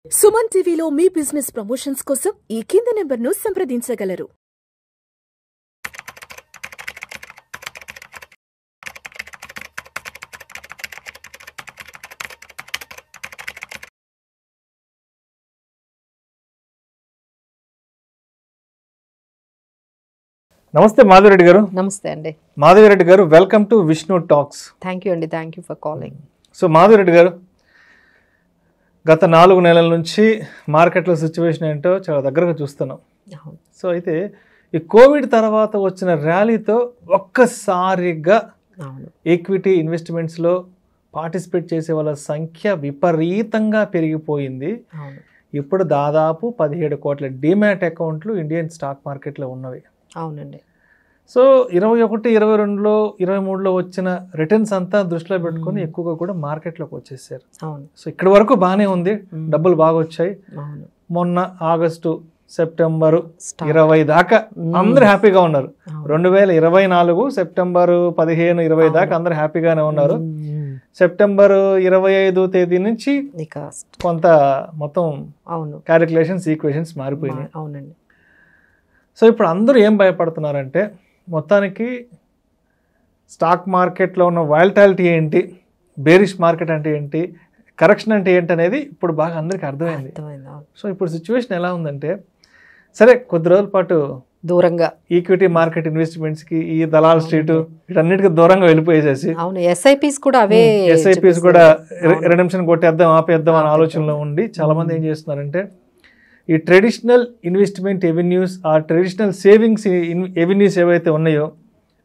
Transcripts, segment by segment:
సుమన్ టీవీలో మీ business promotions కోసం ఈ కింది నెంబర్ను సంప్రదించగలరు. నమస్తే మాధవిరెడ్డి గారు. నమస్తే అండి. మాధవిరెడ్డి గారు, welcome to Vishnu talks. Thank you అండి, thank you for calling. So Madhavireddy గారు, గత 4 నెలల నుంచి మార్కెట్లో సిచ్యువేషన్ ఏంటో చాలా దగ్గరగా చూస్తున్నాం. సో అయితే ఈ కోవిడ్ తర్వాత వచ్చిన ర్యాలీతో ఒక్కసారిగా ఈక్విటీ ఇన్వెస్ట్మెంట్స్లో పార్టిసిపేట్ చేసే వాళ్ళ సంఖ్య విపరీతంగా పెరిగిపోయింది. ఇప్పుడు దాదాపు 17 కోట్ల డిమాట్ అకౌంట్లు ఇండియన్ స్టాక్ మార్కెట్లో ఉన్నవి. అవునండి. సో 21, 22లో 23లో వచ్చిన రిటర్న్స్ అంతా దృష్టిలో పెట్టుకొని ఎక్కువగా కూడా మార్కెట్లోకి వచ్చేసారు. అవును. సో ఇక్కడ వరకు బాగానే ఉంది, డబ్బులు బాగా వచ్చాయి. మొన్న ఆగస్టు సెప్టెంబరు 20 దాకా అందరు హ్యాపీగా ఉన్నారు. 2024 సెప్టెంబర్ 15, 20 దాకా అందరు హ్యాపీగానే ఉన్నారు. సెప్టెంబర్ 25 తేదీ నుంచి కొంత మొత్తం క్యాలిక్యులేషన్స్, ఈక్వేషన్స్ మారిపోయినాయి. అవునండి. సో ఇప్పుడు అందరూ ఏం భయపడుతున్నారంటే, మొత్తానికి స్టాక్ మార్కెట్లో ఉన్న వాలటాలిటీ ఏంటి, బేరిష్ మార్కెట్ అంటే ఏంటి, కరెక్షన్ అంటే ఏంటి అనేది ఇప్పుడు బాగా అందరికీ అర్థమైంది. సో ఇప్పుడు సిచ్యువేషన్ ఎలా ఉందంటే, సరే కొద్ది రోజుల పాటు దూరంగా ఈక్విటీ మార్కెట్ ఇన్వెస్ట్మెంట్స్కి, ఈ దలాల్ స్ట్రీట్ వీటన్నిటికీ దూరంగా వెళ్ళిపోయేసేసి, ఎస్ఐపీస్ కూడా రిడెంప్షన్ కొట్టేద్దాం, ఆపేద్దాం అనే ఆలోచనలో ఉండి చాలా మంది ఏం చేస్తున్నారంటే, ఈ ట్రెడిషనల్ ఇన్వెస్ట్మెంట్ ఎవెన్యూస్, ఆ ట్రెడిషనల్ సేవింగ్స్ ఎవెన్యూస్ ఏవైతే ఉన్నాయో,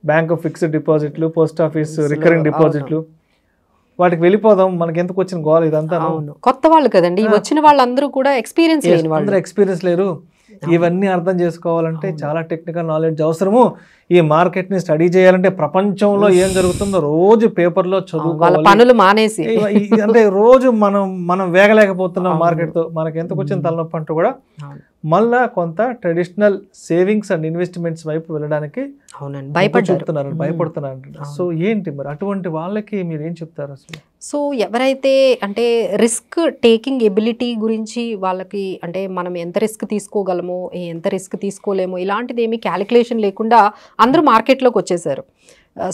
బ్యాంక్ ఆఫ్ ఫిక్స్డ్ డిపాజిట్లు, పోస్ట్ ఆఫీస్ రికరింగ్ డిపాజిట్లు, వాటికి వెళ్ళిపోదాం, మనకి ఎందుకు వచ్చిన గోల్ ఇదంతా. కొత్త వాళ్ళు కదండి వచ్చిన వాళ్ళందరూ కూడా ఎక్స్పీరియన్స్ లేని వాళ్ళు, అందరూ ఎక్స్పీరియన్స్ లేరు. ఇవన్నీ అర్థం చేసుకోవాలంటే చాలా టెక్నికల్ నాలెడ్జ్ అవసరము. ఈ మార్కెట్ ని స్టడీ చేయాలంటే ప్రపంచంలో ఏం జరుగుతుందో రోజు పేపర్లో చదువుకోవాలి, పనులు మానేసి. అంటే రోజు మనం వేగలేకపోతున్నాం మార్కెట్ తో, మనకి ఎందుకు వచ్చిన తలనొప్పి అంటూ కూడా మళ్ళా కొంత ట్రెడిషనల్ సేవింగ్స్ అండ్ ఇన్వెస్ట్మెంట్స్ వైపు వెళ్ళడానికి భయపడుతున్నారు. సో ఏంటి మరి అటువంటి వాళ్ళకి మీరు ఏం చెప్తారు అసలు? సో ఎవరైతే అంటే రిస్క్ టేకింగ్ ఎబిలిటీ గురించి వాళ్ళకి, అంటే మనం ఎంత రిస్క్ తీసుకోగలమో, ఎంత రిస్క్ తీసుకోలేమో, ఇలాంటిది ఏమి క్యాలిక్యులేషన్ లేకుండా అందరూ మార్కెట్లోకి వచ్చేసారు.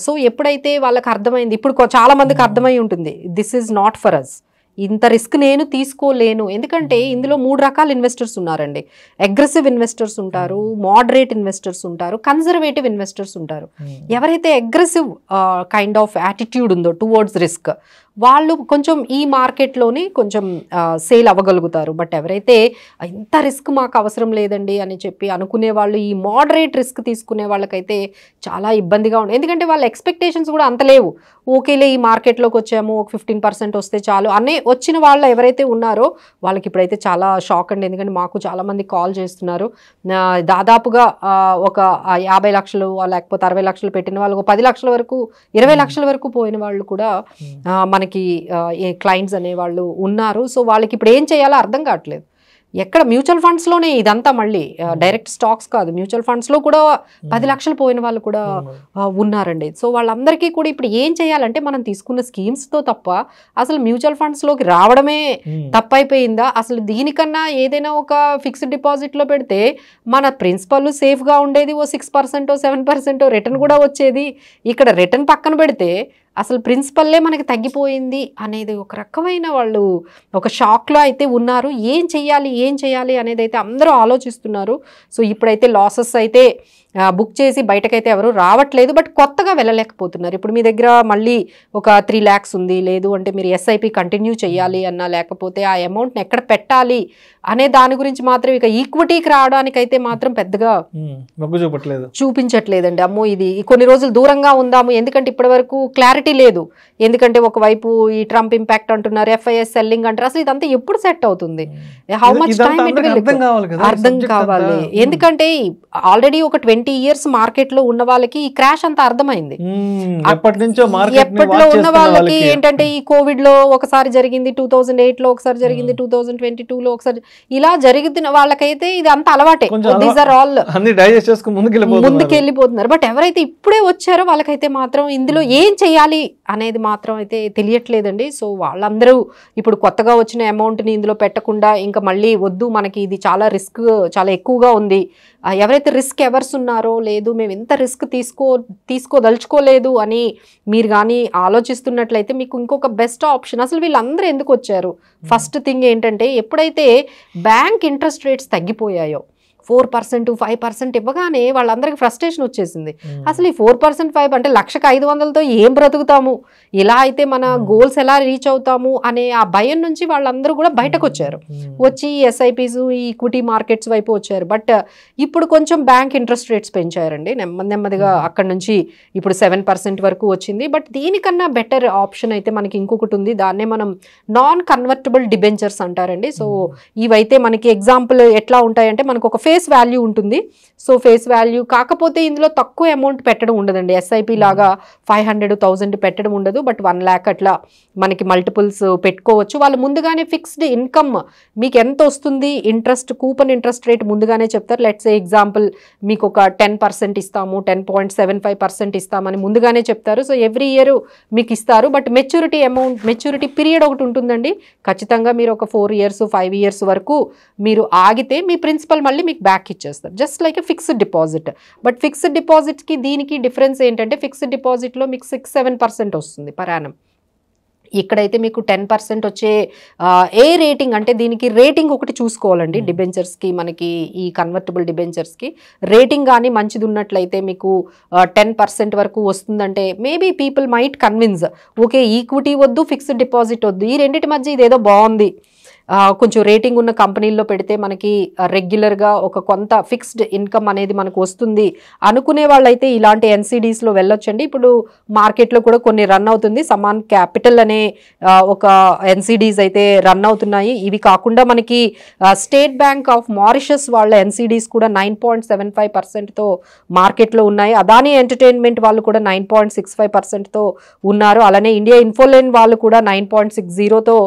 సో ఎప్పుడైతే వాళ్ళకి అర్థమైంది, ఇప్పుడు చాలా మందికి అర్థమై ఉంటుంది, this is not for us, ఇంత రిస్క్ నేను తీసుకోలేను. ఎందుకంటే ఇందులో 3 రకాల ఇన్వెస్టర్స్ ఉన్నారండి. అగ్రెసివ్ ఇన్వెస్టర్స్ ఉంటారు, మోడరేట్ ఇన్వెస్టర్స్ ఉంటారు, కన్జర్వేటివ్ ఇన్వెస్టర్స్ ఉంటారు. ఎవరైతే అగ్రెసివ్ కైండ్ ఆఫ్ యాటిట్యూడ్ ఉందో టువర్డ్స్ రిస్క్, వాళ్ళు కొంచెం ఈ మార్కెట్లోనే కొంచెం సేల్ అవ్వగలుగుతారు. బట్ ఎవరైతే ఇంత రిస్క్ మాకు అవసరం లేదండి అని చెప్పి అనుకునే వాళ్ళు, ఈ మోడరేట్ రిస్క్ తీసుకునే వాళ్ళకైతే చాలా ఇబ్బందిగా ఉంటుంది. ఎందుకంటే వాళ్ళ ఎక్స్పెక్టేషన్స్ కూడా అంత లేవు. ఓకేలే ఈ మార్కెట్లోకి వచ్చాము, ఒక 15% వస్తే చాలు అనే వచ్చిన వాళ్ళు ఎవరైతే ఉన్నారో వాళ్ళకి ఇప్పుడైతే చాలా షాక్ అండి. ఎందుకంటే మాకు చాలామంది కాల్ చేస్తున్నారు, దాదాపుగా ఒక 50 లక్షలు లేకపోతే 60 లక్షలు పెట్టిన వాళ్ళు, 10 లక్షల వరకు 20 లక్షల వరకు పోయిన వాళ్ళు కూడా మనకి క్లయింట్స్ అనేవాళ్ళు ఉన్నారు. సో వాళ్ళకి ఇప్పుడు ఏం చేయాలో అర్థం కావట్లేదు. ఎక్కడ మ్యూచువల్ ఫండ్స్లోనే ఇదంతా, మళ్ళీ డైరెక్ట్ స్టాక్స్ కాదు, మ్యూచువల్ ఫండ్స్లో కూడా 10 లక్షలు పోయిన వాళ్ళు కూడా ఉన్నారండి. సో వాళ్ళందరికీ కూడా ఇప్పుడు ఏం చేయాలంటే, మనం తీసుకున్న స్కీమ్స్తో తప్ప అసలు మ్యూచువల్ ఫండ్స్లోకి రావడమే తప్పైపోయిందా? అసలు దీనికన్నా ఏదైనా ఒక ఫిక్స్డ్ డిపాజిట్లో పెడితే మన ప్రిన్సిపల్ సేఫ్గా ఉండేది, ఓ 6%, 7% రిటర్న్ కూడా వచ్చేది. ఇక్కడ రిటర్న్ పక్కన పెడితే అసలు ప్రిన్సిపల్లే మనకి తగ్గిపోయింది అనేది ఒక రకమైన వాళ్ళు ఒక షాక్లో అయితే ఉన్నారు. ఏం చెయ్యాలి అనేది అయితే అందరూ ఆలోచిస్తున్నారు. సో ఇప్పుడైతే లాసెస్ అయితే బుక్ చేసి బయటకైతే ఎవరు రావట్లేదు, బట్ కొత్తగా వెళ్ళలేకపోతున్నారు. ఇప్పుడు మీ దగ్గర మళ్ళీ ఒక 3 lakhs ఉంది, లేదు అంటే మీరు ఎస్ఐపి కంటిన్యూ చేయాలి అన్నా, లేకపోతే ఆ అమౌంట్ని ఎక్కడ పెట్టాలి అనే దాని గురించి మాత్రం ఇక ఈక్విటీకి రావడానికైతే మాత్రం పెద్దగా చూపించట్లేదండి. అమ్మో ఇది కొన్ని రోజులు దూరంగా ఉందాము, ఎందుకంటే ఇప్పటి వరకు క్లారిటీ లేదు. ఎందుకంటే ఒకవైపు ఈ ట్రంప్ ఇంపాక్ట్ అంటున్నారు, FIS సెల్లింగ్ అంటారు. అసలు ఇదంతా ఎప్పుడు సెట్ అవుతుంది? How much time it will అర్థం కావాలి. ఎందుకంటే ఆల్రెడీ ఒక 20 years మార్కెట్లో ఉన్న వాళ్ళకి ఈ క్రాష్ అంతా అర్థమైంది. ఎప్పట్లో ఉన్న వాళ్ళకి ఏంటంటే ఈ కోవిడ్ లో ఒకసారి జరిగింది, 2008 లో ఒకసారి జరిగింది, 2022 లో ఒకసారి, ఇలా జరుగుతున్న వాళ్ళకైతే ఇది అంత అలవాటే. దీస్ ఆర్ ఆల్ ముందుకెళ్ళిపోతున్నారు. బట్ ఎవరైతే ఇప్పుడే వచ్చారో వాళ్ళకైతే మాత్రం ఇందులో ఏం చేయాలి చేయాలి అనేది మాత్రం అయితే తెలియట్లేదండి. సో వాళ్ళందరూ ఇప్పుడు కొత్తగా వచ్చిన అమౌంట్ని ఇందులో పెట్టకుండా ఇంకా మళ్ళీ వద్దు, మనకి ఇది చాలా రిస్క్ చాలా ఎక్కువగా ఉంది, ఎవరైతే రిస్క్ ఎవర్స్ ఉన్నారో లేదు మేము ఇంత రిస్క్ తీసుకోదలుచుకోలేదు అని మీరు కానీ ఆలోచిస్తున్నట్లయితే మీకు ఇంకొక బెస్ట్ ఆప్షన్, అసలు వీళ్ళందరూ ఎందుకు వచ్చారు, ఫస్ట్ థింగ్ ఏంటంటే ఎప్పుడైతే బ్యాంక్ ఇంట్రెస్ట్ రేట్స్ తగ్గిపోయాయో 4% 5% ఇవ్వగానే వాళ్ళందరికీ ఫ్రస్ట్రేషన్ వచ్చేసింది. అసలు ఈ 4% 5 అంటే 1,500తో ఏం బ్రతుకుతాము, ఇలా అయితే మన గోల్స్ ఎలా రీచ్ అవుతాము అనే ఆ భయం నుంచి వాళ్ళందరూ కూడా బయటకు వచ్చారు. వచ్చి ఎస్ఐపీస్ ఈ ఈక్విటీ మార్కెట్స్ వైపు వచ్చారు. బట్ ఇప్పుడు కొంచెం బ్యాంక్ ఇంట్రెస్ట్ రేట్స్ పెంచారండి నెమ్మదిగా, అక్కడ నుంచి ఇప్పుడు 7% వరకు వచ్చింది. బట్ దీనికన్నా బెటర్ ఆప్షన్ అయితే మనకి ఇంకొకటి ఉంది, దాన్నే మనం నాన్ కన్వర్టబుల్ డిబెంచర్స్ అంటారండి. సో ఇవైతే మనకి ఎగ్జాంపుల్ ఎట్లా ఉంటాయంటే మనకు ఒక ఫేస్ వాల్యూ ఉంటుంది. సో ఫేస్ వాల్యూ కాకపోతే ఇందులో తక్కువ అమౌంట్ పెట్టడం ఉండదండి, ఎస్ఐపి లాగా 500,000 పెట్టడం ఉండదు. బట్ 1 lakh అట్లా మనకి మల్టిపుల్స్ పెట్టుకోవచ్చు. వాళ్ళు ముందుగానే ఫిక్స్డ్ ఇన్కమ్ మీకు ఎంత వస్తుంది, ఇంట్రెస్ట్ కూపన్ ఇంట్రెస్ట్ రేట్ ముందుగానే చెప్తారు. లెట్స్ ఏ ఎగ్జాంపుల్ మీకు ఒక 10% ఇస్తాము, 10.75% ఇస్తామని ముందుగానే చెప్తారు. సో ఎవ్రీ ఇయర్ మీకు ఇస్తారు. బట్ మెచ్యూరిటీ పీరియడ్ ఒకటి ఉంటుందండి. ఖచ్చితంగా మీరు ఒక 4 years 5 years వరకు మీరు ఆగితే మీ ప్రిన్సిపల్ మళ్ళీ మీకు బ్యాక్ ఇచ్చేస్తారు, just like a fixed deposit. But fixed డిపాజిట్కి దీనికి డిఫరెన్స్ ఏంటంటే ఫిక్స్డ్ డిపాజిట్లో మీకు 6-7% వస్తుంది పర్ యానం. ఇక్కడైతే మీకు 10% వచ్చే ఏ రేటింగ్ అంటే దీనికి రేటింగ్ ఒకటి చూసుకోవాలండి. డిబెంచర్స్కి మనకి ఈ కన్వర్టబుల్ డిబెంచర్స్కి రేటింగ్ కానీ మంచిది ఉన్నట్లయితే మీకు 10% వరకు వస్తుందంటే maybe people might convince, okay equity వద్దు ఫిక్స్డ్ డిపాజిట్ వద్దు, ఈ రెండింటి మధ్య ఇదేదో బాగుంది, కొంచెం రేటింగ్ ఉన్న కంపెనీల్లో పెడితే మనకి రెగ్యులర్గా ఒక కొంత ఫిక్స్డ్ ఇన్కమ్ అనేది మనకు వస్తుంది అనుకునే వాళ్ళైతే ఇలాంటి ఎన్సిడీస్లో వెళ్ళొచ్చండి. ఇప్పుడు మార్కెట్లో కూడా కొన్ని రన్ అవుతుంది, సమాన్ క్యాపిటల్ అనే ఒక ఎన్సిడీస్ అయితే రన్ అవుతున్నాయి. ఇవి కాకుండా మనకి స్టేట్ బ్యాంక్ ఆఫ్ మారిషస్ వాళ్ళ ఎన్సిడీస్ కూడా 9.75%తో మార్కెట్లో ఉన్నాయి. అదానీ ఎంటర్టైన్మెంట్ వాళ్ళు కూడా 9.65%తో ఉన్నారు. అలానే ఇండియా ఇన్ఫోలైన్ వాళ్ళు కూడా 9.60తో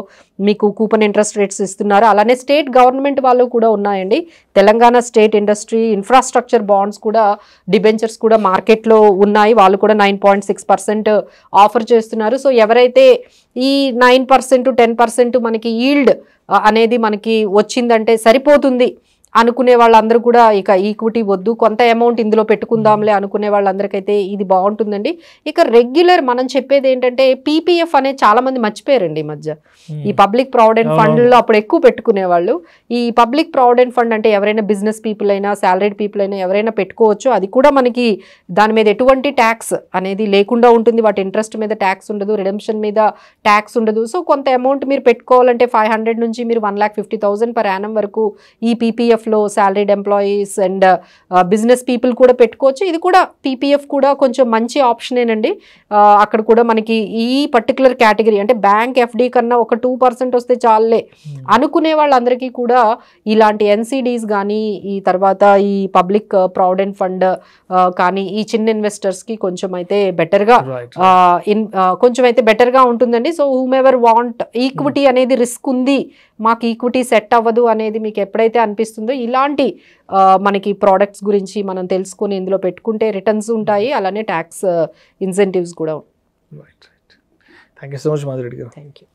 మీకు కూపన్ ఇంట్రెస్ట్ రేట్స్ ఇస్తున్నారు. అలానే స్టేట్ గవర్నమెంట్ వాళ్ళు కూడా ఉన్నాయండి. Telangana state industry infrastructure bonds కూడా డిబెంచర్స్ కూడా మార్కెట్లో ఉన్నాయి, వాళ్ళు కూడా 9.6% ఆఫర్ చేస్తున్నారు. సో ఎవరైతే ఈ 9% 10% మనకి ఈల్డ్ అనేది మనకి వచ్చిందంటే సరిపోతుంది అనుకునే వాళ్ళందరూ కూడా ఇక ఈక్విటీ వద్దు కొంత అమౌంట్ ఇందులో పెట్టుకుందాంలే అనుకునే వాళ్ళందరికైతే ఇది బాగుంటుందండి. ఇక రెగ్యులర్ మనం చెప్పేది ఏంటంటే పీపీఎఫ్ అనేది చాలా మంది మర్చిపోయారండి ఈ మధ్య. ఈ పబ్లిక్ ప్రావిడెంట్ ఫండ్లో అప్పుడు ఎక్కువ పెట్టుకునేవాళ్ళు. ఈ పబ్లిక్ ప్రావిడెంట్ ఫండ్ అంటే ఎవరైనా బిజినెస్ పీపుల్ అయినా సాలరీడ్ పీపుల్ అయినా ఎవరైనా పెట్టుకోవచ్చు. అది కూడా మనకి దాని మీద ఎటువంటి ట్యాక్స్ అనేది లేకుండా ఉంటుంది, వాటి ఇంట్రెస్ట్ మీద ట్యాక్స్ ఉండదు, రిడెంప్షన్ మీద ట్యాక్స్ ఉండదు. సో కొంత అమౌంట్ మీరు పెట్టుకోవాలంటే 500 నుంచి మీరు 1,50,000 per annum వరకు ఈ పీపీఎఫ్ లో salaried employees and business people కూడా పెట్టుకోవచ్చు. ఇది కూడా పీపీఎఫ్ కూడా కొంచెం మంచి ఆప్షనేనండి. అక్కడ కూడా మనకి ఈ పర్టికులర్ కేటగిరీ అంటే బ్యాంక్ ఎఫ్డి కన్నా ఒక 2% వస్తే చాలే అనుకునే వాళ్ళందరికీ కూడా ఇలాంటి ఎన్సిడీస్ కానీ ఈ తర్వాత ఈ పబ్లిక్ ప్రావిడెంట్ ఫండ్ కానీ ఈ చిన్న ఇన్వెస్టర్స్కి కొంచెం అయితే బెటర్గా ఉంటుందండి. So whom ever want equity అనేది రిస్క్ ఉంది, మాకు ఈక్విటీ సెట్ అవ్వదు అనేది మీకు ఎప్పుడైతే అనిపిస్తుందో ఇలాంటి మనకి ప్రోడక్ట్స్ గురించి మనం తెలుసుకొని ఇందులో పెట్టుకుంటే రిటర్న్స్ ఉంటాయి, అలానే ట్యాక్స్ ఇన్సెంటివ్స్ కూడా ఉంటాయి. Thank you so much Madhureddy గారు. Thank you.